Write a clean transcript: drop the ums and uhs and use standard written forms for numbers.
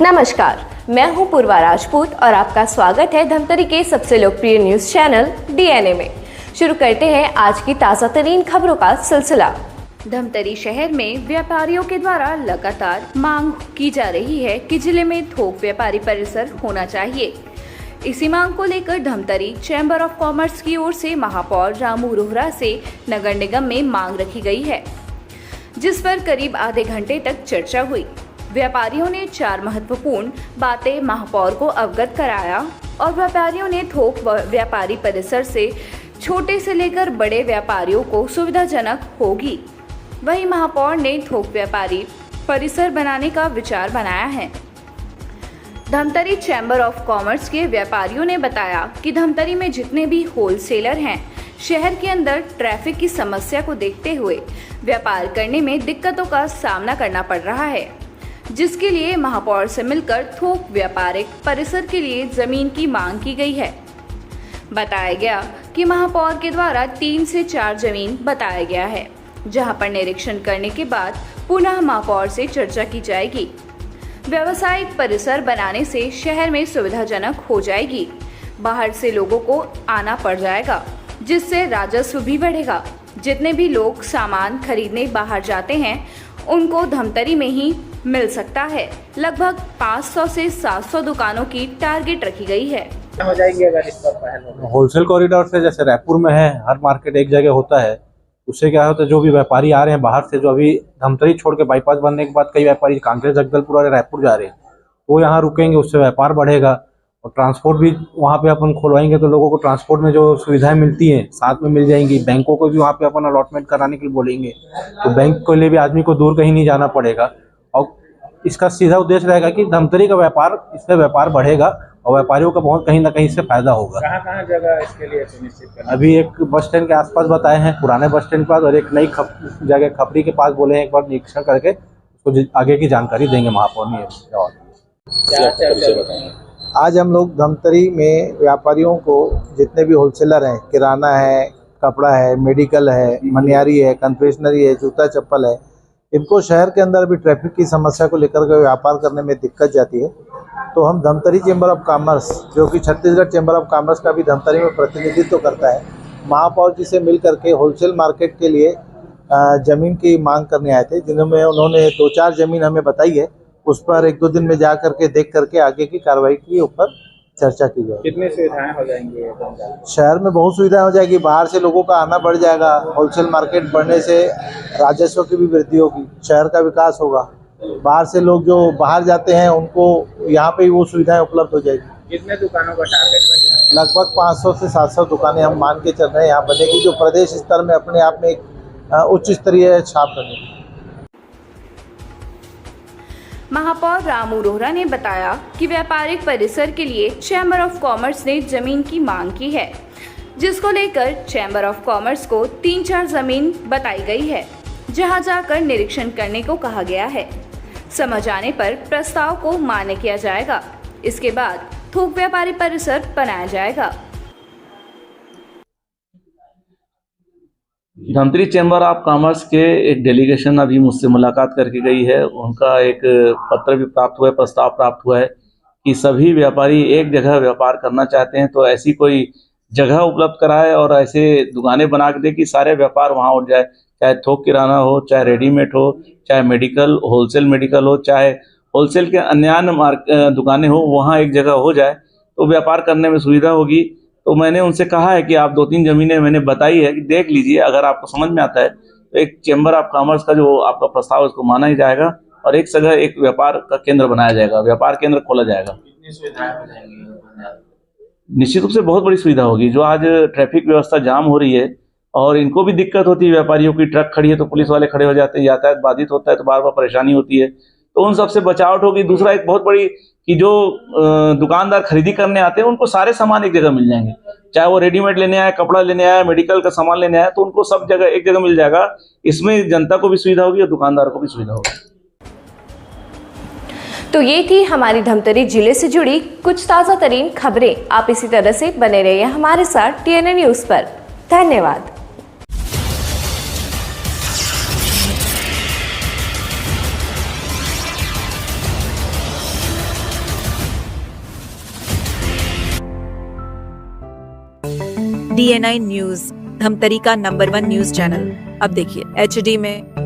नमस्कार, मैं हूं पूर्वा राजपूत और आपका स्वागत है धमतरी के सबसे लोकप्रिय न्यूज चैनल डीएनए में। शुरू करते हैं आज की ताज़ा तरीन खबरों का सिलसिला। धमतरी शहर में व्यापारियों के द्वारा लगातार मांग की जा रही है कि जिले में थोक व्यापारी परिसर होना चाहिए। इसी मांग को लेकर धमतरी चैम्बर ऑफ कॉमर्स की ओर से महापौर रामू रोहरा से नगर निगम में मांग रखी गई है, जिस पर करीब आधे घंटे तक चर्चा हुई। व्यापारियों ने 4 महत्वपूर्ण बातें महापौर को अवगत कराया और व्यापारियों ने थोक व्यापारी परिसर से छोटे से लेकर बड़े व्यापारियों को सुविधाजनक होगी। वहीं महापौर ने थोक व्यापारी परिसर बनाने का विचार बनाया है। धमतरी चैम्बर ऑफ कॉमर्स के व्यापारियों ने बताया कि धमतरी में जितने भी होलसेलर हैं, शहर के अंदर ट्रैफिक की समस्या को देखते हुए व्यापार करने में दिक्कतों का सामना करना पड़ रहा है, जिसके लिए महापौर से मिलकर थोक व्यापारिक परिसर के लिए जमीन की मांग की गई है। बताया गया कि महापौर के द्वारा 3 से 4 जमीन बताया गया है, जहां पर निरीक्षण करने के बाद पुनः महापौर से चर्चा की जाएगी। व्यावसायिक परिसर बनाने से शहर में सुविधाजनक हो जाएगी, बाहर से लोगों को आना पड़ जाएगा, जिससे राजस्व भी बढ़ेगा। जितने भी लोग सामान खरीदने बाहर जाते हैं, उनको धमतरी में ही मिल सकता है। लगभग 500 से 700 दुकानों की टारगेट रखी गई है। हो जाएगी अगर इस पर पहल हो। होलसेल कॉरिडोर से जैसे रायपुर में है, हर मार्केट एक जगह होता है, उससे क्या होता है, जो भी व्यापारी आ रहे हैं बाहर से, जो अभी धमतरी छोड़ के बाईपास बनने के बाद कई व्यापारी कांग्रेस जगदलपुर और रायपुर जा रहे हैं, वो यहाँ रुकेंगे, उससे व्यापार बढ़ेगा। और ट्रांसपोर्ट भी वहाँ पे अपन खुलवाएंगे तो लोगों को ट्रांसपोर्ट में जो सुविधाएं मिलती हैं साथ में मिल जाएंगी। बैंकों को भी वहाँ पे अपन अलॉटमेंट कराने के लिए बोलेंगे, तो बैंक के लिए भी आदमी को दूर कहीं नहीं जाना पड़ेगा। और इसका सीधा उद्देश्य रहेगा कि धमतरी का व्यापार, इससे व्यापार बढ़ेगा और व्यापारियों का बहुत कहीं ना कहीं से फायदा होगा। कहाँ जगह इसके लिए सुनिश्चित करना? अभी एक बस स्टैंड के आसपास बताए हैं, पुराने बस स्टैंड के पास, और एक नई जगह खपरी के पास बोले हैं। एक बार निरीक्षण करके उसको आगे की जानकारी देंगे महापौर ने। आज हम लोग धमतरी में व्यापारियों को, जितने भी होलसेलर हैं, किराना है, कपड़ा है, मेडिकल है, मनियारी है, कन्फेक्शनरी है, जूता चप्पल है, इनको शहर के अंदर भी ट्रैफिक की समस्या को लेकर के व्यापार करने में दिक्कत जाती है। तो हम धमतरी चैम्बर ऑफ कॉमर्स, जो कि छत्तीसगढ़ चैम्बर ऑफ कॉमर्स का भी धमतरी में प्रतिनिधित्व करता है, महापौर जी से मिल करके होलसेल मार्केट के लिए ज़मीन की मांग करने आए थे, जिनमें उन्होंने 2-4 ज़मीन हमें बताई है। उस पर 1-2 दिन में जा करके देख करके आगे की कार्रवाई के ऊपर चर्चा की जाएगी। कितनी सुविधाएं हो जाएंगी? शहर में बहुत सुविधाएं हो जाएगी, बाहर से लोगों का आना बढ़ जाएगा। होलसेल मार्केट बढ़ने से राजस्व की भी वृद्धि होगी, शहर का विकास होगा। बाहर से लोग जो बाहर जाते हैं, उनको यहाँ पे वो सुविधाएं उपलब्ध हो जाएगी। कितने दुकानों का टारगेट है? लगभग 500 से 700 दुकानें हम मान के चल रहे हैं यहाँ बनेगी, जो प्रदेश स्तर में अपने आप में एक उच्च स्तरीय छाप बनेगी। महापौर रामू रोहरा ने बताया कि व्यापारिक परिसर के लिए चैम्बर ऑफ कॉमर्स ने जमीन की मांग की है, जिसको लेकर चैम्बर ऑफ कॉमर्स को 3-4 जमीन बताई गई है, जहां जाकर निरीक्षण करने को कहा गया है। समझ आने पर प्रस्ताव को मान्य किया जाएगा। इसके बाद थोक व्यापारी परिसर बनाया जाएगा। धमतरी चैम्बर ऑफ कॉमर्स के एक डेलीगेशन अभी मुझसे मुलाकात करके गई है। उनका एक पत्र भी प्राप्त हुआ है, प्रस्ताव प्राप्त हुआ है कि सभी व्यापारी एक जगह व्यापार करना चाहते हैं तो ऐसी कोई जगह उपलब्ध कराए और ऐसे दुकानें बना के दे कि सारे व्यापार वहाँ उठ जाए, चाहे थोक किराना हो, चाहे रेडीमेड हो, चाहे मेडिकल, होलसेल मेडिकल हो, चाहे होलसेल के अन्य दुकानें हो, वहाँ एक जगह हो जाए तो व्यापार करने में सुविधा होगी। तो मैंने उनसे कहा है कि आप 2-3 ज़मीनें मैंने बताई है कि देख लीजिए, अगर आपको समझ में आता है तो एक चैम्बर ऑफ कॉमर्स का जो आपका प्रस्ताव है उसको माना ही जाएगा और एक जगह एक व्यापार का केंद्र बनाया जाएगा, व्यापार केंद्र खोला जाएगा। कितनी सुविधाएं हो जाएंगी? निश्चित रूप से बहुत बड़ी सुविधा होगी। जो आज ट्रैफिक व्यवस्था जाम हो रही है और इनको भी दिक्कत होती है, व्यापारियों की ट्रक खड़ी है तो पुलिस वाले खड़े हो जाते हैं, यातायात बाधित होता है तो बार बार परेशानी होती है, तो उन सबसे बचावट होगी। दूसरा एक बहुत बड़ी कि जो दुकानदार खरीदी करने आते हैं उनको सारे सामान एक जगह मिल जाएंगे, चाहे वो रेडीमेड लेने आए, कपड़ा लेने आए, मेडिकल का सामान लेने आए, तो उनको सब जगह एक जगह मिल जाएगा। इसमें जनता को भी सुविधा होगी और दुकानदार को भी सुविधा होगी। तो ये थी हमारी धमतरी जिले से जुड़ी कुछ ताज़ा तरीन खबरें। आप इसी तरह से बने रहिए हमारे साथ डीएनए न्यूज़ पर। धन्यवाद। DNI न्यूज, धमतरी का नंबर 1 न्यूज चैनल। अब देखिए HD में,